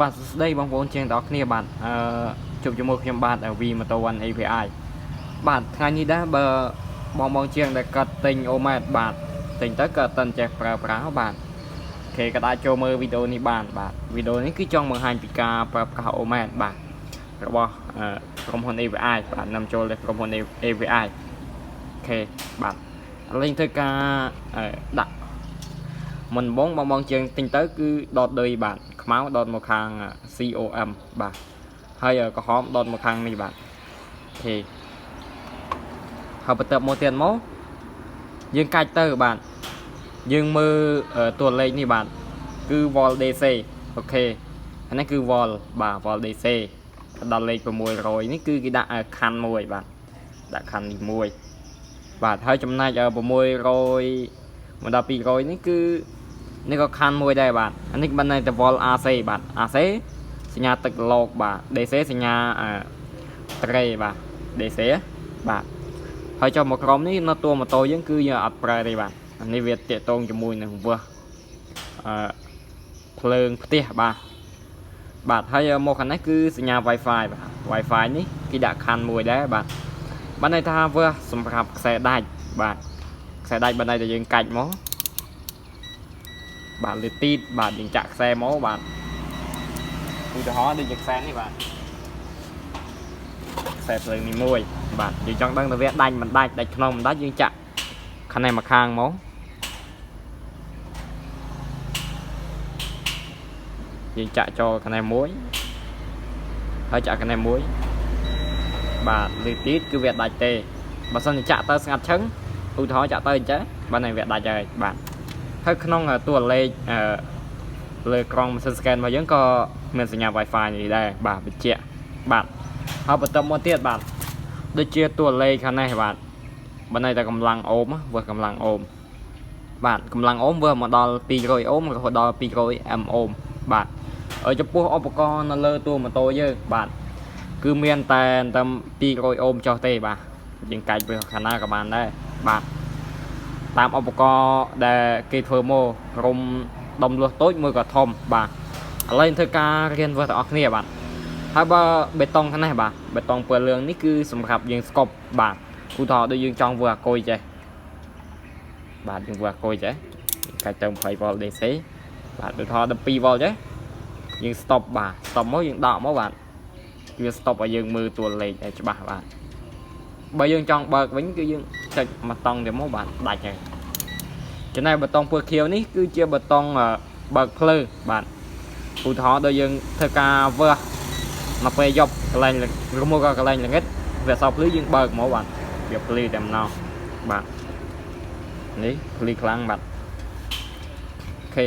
បាទសួស្តីបងប្អូនជាងទាំងអស់គ្នាបាទជួបជាមួយខ្ញុំបាទV Moto One API បាទថ្ងៃនេះដែរបើបងជាងដែលកាត់ទិញអូម៉ែតបាទទិញទៅក៏អត់ទាន់ចេះប្រើប្រាស់បាទគេក៏អាចចូលមើលវីដេអូនេះបានបាទវីដេអូនេះគឺចង់បង្ហាញពីការប្រើប្រាស់អូម៉ែតបាទរបស់ក្រុមហ៊ុន API បាទនាំចូលលើក្រុមហ៊ុន API អូខេបាទឥឡូវធ្វើការដាក់មិនបងជាងទិញទៅគឺដតដីបាទខ្មៅដតមកខាង COM បាទហើយក្រហមដតមកខាងនេះបាទអូខេហើយបន្ទាប់មកទៀតមកយើងកាច់ទៅបាទយើងមើលតួលេខនេះបាទគឺ vol DC អូខេអានេះគឺ vol បាទ vol DC ដល់លេខ600នេះគឺគេដាក់ខណ្ឌមួយបាទដាក់ខណ្ឌនេះមួយបាទហើយចំណែក600មកដល់200នេះគឺនេះក៏ខណ្ឌមួយដែរបាទអានេះបានតែ vol AC បាទ AC សញ្ញាទឹកលោកបាទ DC សញ្ញាត្រេបាទ DC បាទហើយចុះមកក្រុមនេះនៅតួម៉ូតូយើងគឺយើងអត់ប្រើទេបាទអានេះវាតាក់ទងជាមួយនឹងវាស់ភ្លើងផ្ទះបាទហើយមកខាងនេះគឺសញ្ញា Wi-Fi បាទ Wi-Fi នេះគេដាក់ខណ្ឌមួយដែរបាទបានន័យថាវាស់សម្រាប់ខ្សែដាច់បាទខ្សែដាច់បានន័យថាយើងកាច់មកបាទលើទីតបាទយើងចាក់ខ្សែមកបាទឧទាហរណ៍ដូចជាខ្សែនេះបាទខ្សែភ្លើងនេះមួយបាទយើងចង់ដឹងថាវាដាច់មិនដាច់ដាច់ក្នុងមិនដាច់យើងចាក់ខាងនេះមកខាងមកយើងចាក់ចូលខាងនេះមួយហើយចាក់ខាងនេះមួយបាទលើទីតគឺវាដាច់ទេបើសិនជាចាក់ទៅស្ងាត់ឈឹងឧទាហរណ៍ចាក់ទៅអញ្ចឹងបាទនេះវាដាច់ហើយបាទហើយក្នុងតួលេខលើក្រងម៉ាស៊ីន scan របស់យើងក៏មានសញ្ញា Wi-Fi នេះដែរបាទបញ្ជាក់បាទហើយបន្តមកទៀតបាទដូចជាតួលេខខាងនេះបាទបើន័យតែកម្លាំងអូមវាកម្លាំងអូមបាទកម្លាំងអូមវាមកដល់200អូមរហូតដល់200 mΩបាទហើយចំពោះឧបករណ៍នៅលើតួម៉ូតូយើងបាទគឺមានតែ200អូមចុះទេបាទយើងកាច់វាខាងណាក៏បានដែរបាទតាមឧបករណ៍ដែលគេធ្វើមករុំដុំលួសតូចមួយក៏ធំបាទឥឡូវធ្វើការរៀនវាស់ទាំងអស់គ្នាបាទហើយបើបេតុងខាងនេះបាទបេតុងពណ៌លឿងនេះគឺសម្រាប់យើងស្កប់បាទឧទាហរណ៍ដូចយើងចង់វាស់អាគុយចេះបាទយើងវាស់អាគុយចេះកាច់ទៅ 20V DC បាទឧទាហរណ៍ 12V ចេះយើង stop បាទ stop មកយើងដកមកបាទវា stop ឲ្យយើងមើលតួលេខឲ្យច្បាស់បាទបើយើងចង់បើកវិញគឺយើងចុចប៊ូតុងទៅមកបាទដាច់ហើយចំណែកប៊ូតុងពណ៌ខៀវនេះគឺជាប៊ូតុងបើកភ្លើងបាទឧទាហរណ៍ដូចយើងធ្វើការវាស់មកពេលយប់កន្លែងឬមកក៏កន្លែងល្ងិតវាសោភ្លឺយើងបើកមកបាទវាភ្លឺតែម្ដងបាទនេះភ្លឺខ្លាំងបាទអូខេ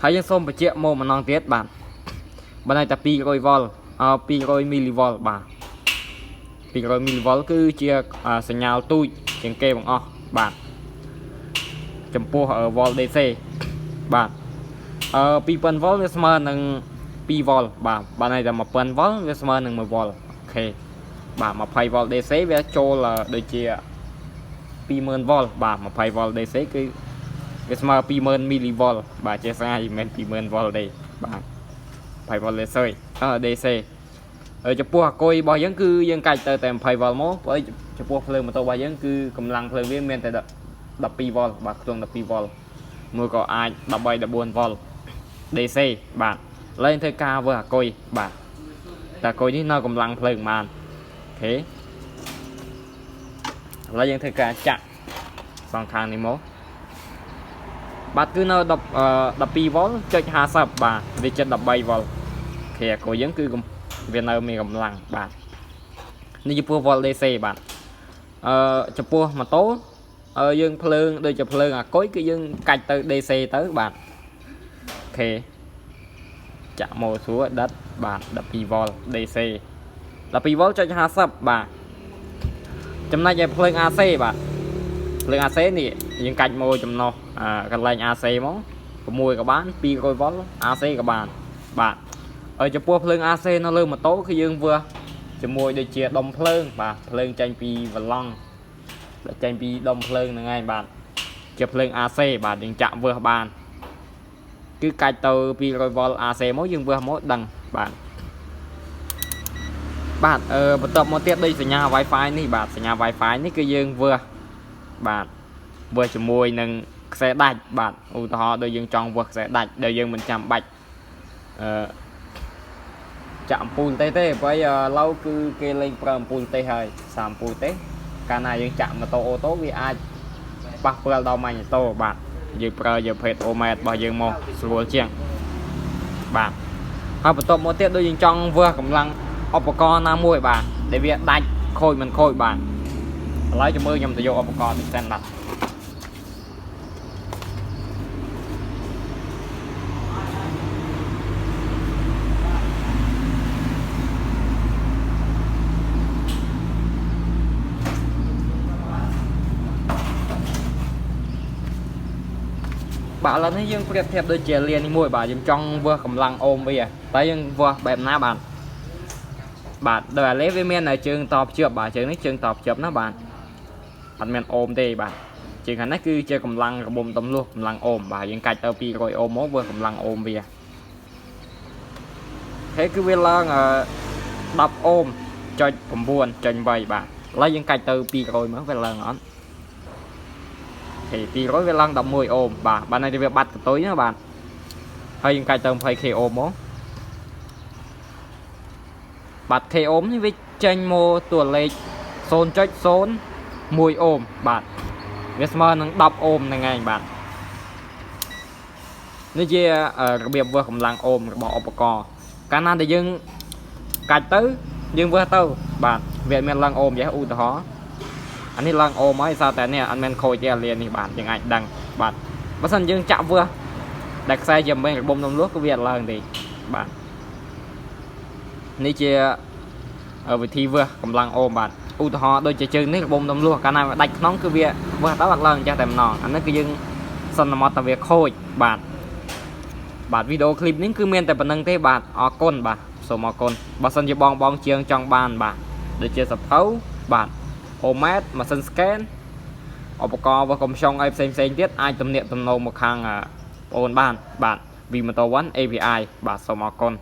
ហើយយើងសូមបញ្ជាក់មកម្ដងទៀតបាទបើន័យតែ 200V 200mV បាទ200mV គឺជាសញ្ញាទូចជាងគេបងអស់បាទចំពោះ volt DC បាទ 2000V វាស្មើនឹង 2V បាទបើន័យតែ 1000V វាស្មើនឹង 1V អូខេបាទ 20V DC វាចូលដូចជា 20000V បាទ 20V DC គឺវាស្មើ 20000mV បាទជាស្ងាយមិនមែន 20000V ទេបាទ 20V DC ចំពោះអាគុយរបស់យើងគឺយើងកាច់ទៅតែ 20V មកហើយចំពោះភ្លើងម៉ូតូរបស់យើងគឺកម្លាំងភ្លើងវាមានតែ 12V បាទខ្ទង់ 12V មួយក៏អាច 13-14V DC បាទឥឡូវធ្វើការវើអាគុយបាទតែអាគុយនេះនៅកម្លាំងភ្លើងបានអូខេឥឡូវយើងធ្វើការចាក់សងខាងនេះមកបាទគឺនៅ 12V ចុច 50 បាទវាចិត្ត 13V អូខេអាគុយយើងគឺវានៅមានកម្លាំងបាទនេះចំពោះ volt DC បាទចំពោះម៉ូតូយើងភ្លើងដូចជាភ្លើងអាគុយគឺយើងកាច់ទៅ DC ទៅបាទអូខេចាក់មកស្រួលដិតបាទ 12V DC 12V ចុច 50 បាទចំណែកឯភ្លើង AC បាទភ្លើង AC នេះយើងកាច់មកចំណុះកន្លែង AC មក6ក៏បាន 200V AC ក៏បានបាទហើយចំពោះភ្លើង AC នៅលើម៉ូតូគឺយើងវាស់ជាមួយដូចជាដុំភ្លើងបាទភ្លើងចេញពីវឡង់ចេញពីដុំភ្លើងហ្នឹងឯងបាទជាភ្លើង AC បាទយើងចាក់វាស់បាន cứ cài từ V AC mỗi dương vừa mỗi đằng bạn bạnបន្ទាប់មកទៀតដូចសញ្ញា Wi-Fi នេះបាទសញ្ញា Wi-Fi នេះគឺយើងបាទវាជាមួយនឹងខ្សែដាច់បាទឧទាហរណ៍ដូចយើងចង់វាខ្សែដាច់ដែលយើងមិនចាំបាច់ចាក់អំពូលទេព្រោះឡូវគឺគេលេងប្រើអំពូលទេហើយសាមអំពូលទេកាលណាយើងចាក់ម៉ូតូអូតូវាអាចប៉ះពាល់ដល់ម៉ាញ់ម៉ូតូបាទយើងប្រើយកភេទអូម៉ែតរបស់យើងមកស្រួលជាងបាទហើយបន្ទាប់មកទៀតដូចយើងចង់វាកម្លាំងឧបករណ៍ណាមួយបាទដែលវាដាច់ខូចមិនខូចបាទឥឡូវចាំមើលខ្ញុំទៅយកឧបករណ៍នេះសិនបាទបាទឥឡូវនេះយើងប្រៀបធៀបដូចជាលាននេះមួយបាទយើងចង់វាស់កម្លាំងអូមវាតែយើងវាស់បែបណាបាទដោយអាលេវាមានជើងតភ្ជាប់បាទជើងនេះជើងតភ្ជាប់ណាបាទអត់មានអូមទេបាទជើងខាងនេះគឺជាកម្លាំងរបំទំលោះកម្លាំងអូមបាទយើងកាច់ទៅ200អូមមកវាស់កម្លាំងអូមវាហើយគឺវាឡើង10អូមចុច9ចុច8បាទឥឡូវយើងកាច់ទៅ200មកវាឡើងអត់200វាឡើង11អូមបាទនេះវាបាត់កតុយណាបាទហើយយើងកាច់ទៅ 20k អូមមកបាទ k អូមនេះវាចេញមកតួលេខ 0.01 អូមបាទវាស្មើនឹង10អូមហ្នឹងឯងបាទនេះជារបៀបវាស់កម្លាំងអូមរបស់ឧបករណ៍កាលណាដែលយើងកាច់ទៅយើងវាស់ទៅបាទវាមានឡើងអូមយ៉ាងឧទាហរណ៍អានេះឡើងអូមហើយសារតែនេះអត់មានខូចទេលាននេះបាទយើងអាចដឹងបាទបើសិនយើងចាក់វាស់ដែលខ្សែជាមេរបុំនំលួសគឺវាអត់ឡើងទេបាទនេះជាវិធីវាស់កម្លាំងអូមបាទឧទាហរណ៍ដូចជាជើងនេះរបុំនំលួសកាលណាវាដាច់ខ្នងគឺវាវាស់ទៅអត់ឡើងចេះតែម្ដងអានេះគឺយើងសន្មតថាវាខូចបាទវីដេអូឃ្លីបនេះគឺមានតែប៉ុណ្្នឹងទេបាទអរគុណបាទសូមអរគុណបើសិនជាបងជាងចង់បានបាទដូចជាសភៅបាទអូម៉ែតម៉ាស៊ីនស្កេនឧបករណ៍វាស់កំឆុងឲ្យផ្សេងទៀតអាចទំនាក់ទំនងមកខាងបងអូនបានបាទ V Motor One API បាទសូមអរគុណ